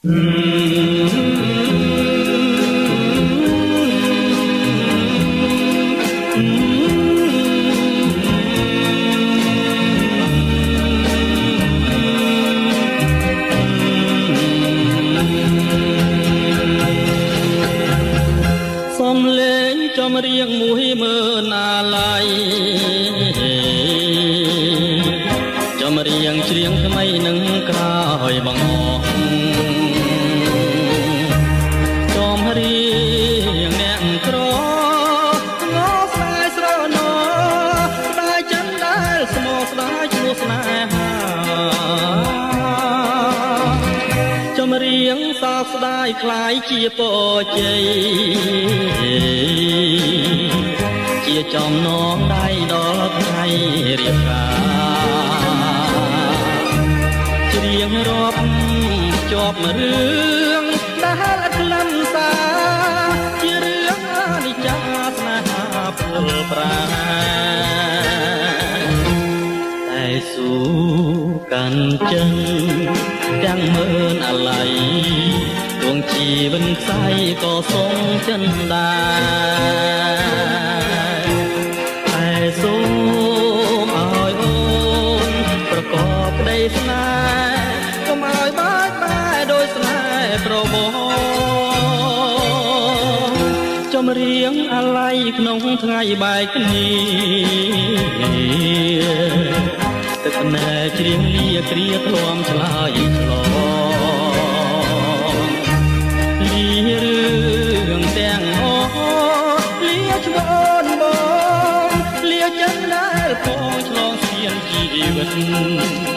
សំលេងចំរៀងមួយមើលណាឡៃចំរៀងច្រៀងថ្មីនឹងក្រោយបងចំរៀងអ្នកក្រងោស្នេហ៍ស្រណោស្ដាយចិនដែលស្មោស្ដាយឈ្មោះស្នេហាចំរៀងសោកស្ដាយคล้ายជាពរជ័យជាចំណងដៃដល់ថ្ងៃរៀបការច្រៀងរាប់ជាប់រឿងដែលខ្លឹមសារជារឿងអនិច្ចាស្នេហាពលប្រាតែស៊ូកាន់ចឹងទាំងមើលអាឡ័យដួងជីវិតខ្សែក៏សងចិនដែរតែសូមឲ្យអូនប្រកបក្តីស្នេហ៍កុំឲ្យបាច់បែកដោយស្នេហ៍ប្រមោចំរៀងអាឡ័យក្នុងថ្ងៃបែកគ្នាទឹកណែច្រៀងលាគ្រាធ្លាំឆ្លើយឆ្លងលារឿងទាំងអស់លាឈ្មោះអូនបងលាចិនដែលផងឆ្លងស្ពានជីវិត